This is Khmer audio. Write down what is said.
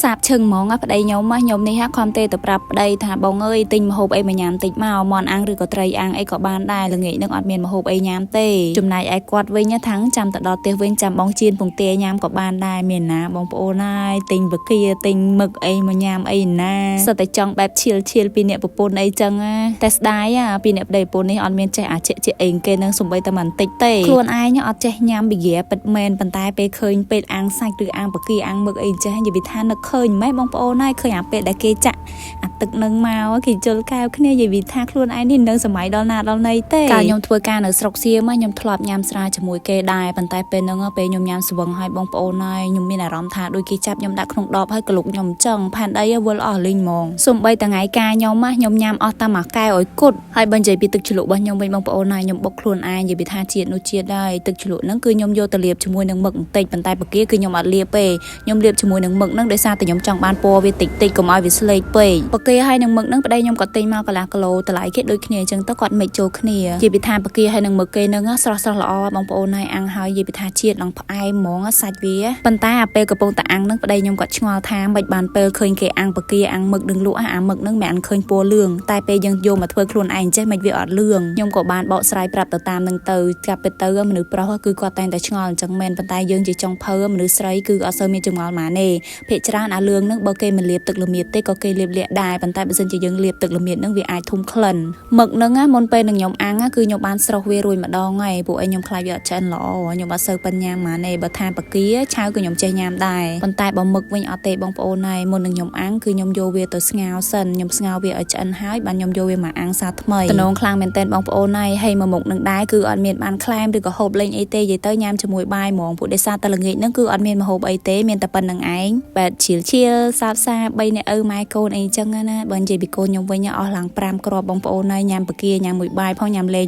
សាបឈឹងហ្មងប្តីខ្ញុំខ្ញុំនេះខំទេទៅប្រាប់ប្តីថាបងអើយទិញម្ហូបអីមកញ៉ាំតិចមកមន់អាំងឬក៏ត្រីអាំងអីក៏បានដែរល្ងាចនឹងអត់មានម្ហូបអីញ៉ាំទេចំណែកឯគាត់វិញថាំងចាំទៅដល់ផ្ទះវិញចាំបងជៀនពងទាញ៉ាំក៏បានដែរមានណាបងប្អូនហើយទិញបកាទិញមឹកអីមកញ៉ាំអីណាសិតតែចង់បែបឈៀលពីអ្នកប្រពន្ធអីចឹងតែស្ដាយពីអ្នកប្តីប្រពន្ធនេះអត់មានចេះអាជាអីគេនឹងសំបីតែមិនតិចទេខ្លួនឯងអត់ចេះញ៉ាំបកាពិតមែនប៉ុន្តែពេលឃើញពេលអាំងសាច់ឬអាំងបកាអាំងមឹកអីចេះនិយាយថានឹកឃើញម៉េះបងប្អូនហើយឃើញអាពេលដែលគេចាក់អាទឹកនឹងមកគេជលកែវគ្នានិយាយថាខ្លួនឯងនេះនៅសម័យដល់ណាដល់ណីទេកាលខ្ញុំធ្វើការនៅស្រុកសៀមខ្ញុំធ្លាប់ញ៉ាំស្រាជាមួយគេដែរប៉ុន្តែពេលហ្នឹងពេលខ្ញុំញ៉ាំស្វឹងហើយបងប្អូនហើយខ្ញុំមានអារម្មណ៍ថាដូចគេចាប់ខ្ញុំដាក់ក្នុងដបហើយកលុកខ្ញុំចឹងផែនដីវិលអស់លីងហ្មងសំបីថ្ងៃការខ្ញុំញ៉ាំអស់តែមួយកែវឲ្យគត់ហើយបើនិយាយពីទឹកជ្រលក់របស់ខ្ញុំវិញបងប្អូនហើយខ្ញុំបុកខ្លួនឯងនិយាយថាជាតិនោះជាតិដែរទឹកជ្រលក់ហ្នឹងគឺខ្ញុំយកទៅលាបជាមួយនឹងមឹកបន្តិចប៉ុន្តែបកាគឺខ្ញុំអត់លាបទេខ្ញុំលាបជាមួយនឹងមឹកហ្នឹងដោយសារតែខ្ញុំចង់បានពណ៌វាតិចកុំឲ្យវាស្លេកពេកបកាហើយនឹងមឹកហ្នឹងប្តីខ្ញុំក៏ទិញមកកន្លះគីឡូតម្លៃគេដូចគ្នាអញ្ចឹងទៅគាត់មិចចូលគ្នានិយាយពីថាបកាហើយនឹងមឹកគេហ្នឹងស្រស់ល្អបងប្អូនហើយអាំងហើយនិយាយពីថាជាតិនឹងផ្អែមហ្មងសាច់វាប៉ុន្តែអាពេលកំពុងតែអាំងហ្នឹងប្តីខ្ញុំគាត់ឆ្ងល់ថាមិនបានពេលឃើញគេអាំងបកាអាំងមឹកនឹងលក់អាមឹកហ្នឹងមិនអានឃើញពណ៌លឿងតែពេលយើងយកមកធ្វើខ្លួនឯងចេះមិនវាអត់លឿងខ្ញុំក៏បានបកស្រាយប្រាប់ទៅតាមហ្នឹងទៅចាប់ទៅទៅមនុស្សប្រុសគឺគាត់តែងតែឆ្ងល់អញ្ចឹងមែនប៉ុន្តែយើងជាចុងភៅមនុស្សស្រីគឺអត់សូវមានចម្ងល់ម៉ាទេភាគច្រើនអាលឿងហ្នឹងបើគេមិនលាបទឹកល្មៀតទេក៏គេលាបលក្ខដែរប៉ុន្តែបើសិនជាយើងលាបទឹកល្មៀតហ្នឹងវាអាចធុំក្លិនមឹកហ្នឹងមុនពេលនឹងខ្ញុំអាំងគឺខ្ញុំបានស្រុះវារួចម្ដងហើយពួកឯងខ្ញុំខ្លាចវាអត់ឆ្អិនល្អខ្ញុំអត់សូវប៉ិនញ៉ាំម៉ាទេបើថាបកាឆៅក៏ខ្ញុំចេះញ៉ាំដែរប៉ុន្តែបើមឹកវិញអត់ទេបងប្អូនហើយមុននឹងខ្ញុំអាំងគឺខ្ញុំយកវាទៅស្ងោរសិនខ្ញុំស្ងោរវាឲ្យឆ្អិនហើយបានខ្ញុំយកវាមកអាំងសាថ្មីតំណងខ្លាំងមែនតើបងប្អូនហើយមកមុខនឹងដែរគឺអត់មានបានក្លែមឬក៏ហូបលេងអីទេនិយាយទៅញ៉ាំជាមួយបាយហ្មងពួកដេសាតែល្ងាចហ្នឹងគឺអត់មានម្ហូបអីទេមានតែប៉ុណ្្នឹងឯងបែបឈៀលសាប3អ្នកឪម៉ែកូនអីចឹងណាបើនិយាយពីកូនខ្ញុំវិញអស់ឡើង5គ្រាប់បងប្អូនហើយញ៉ាំបកាញ៉ាំមួយបាយផងញ៉ាំលេង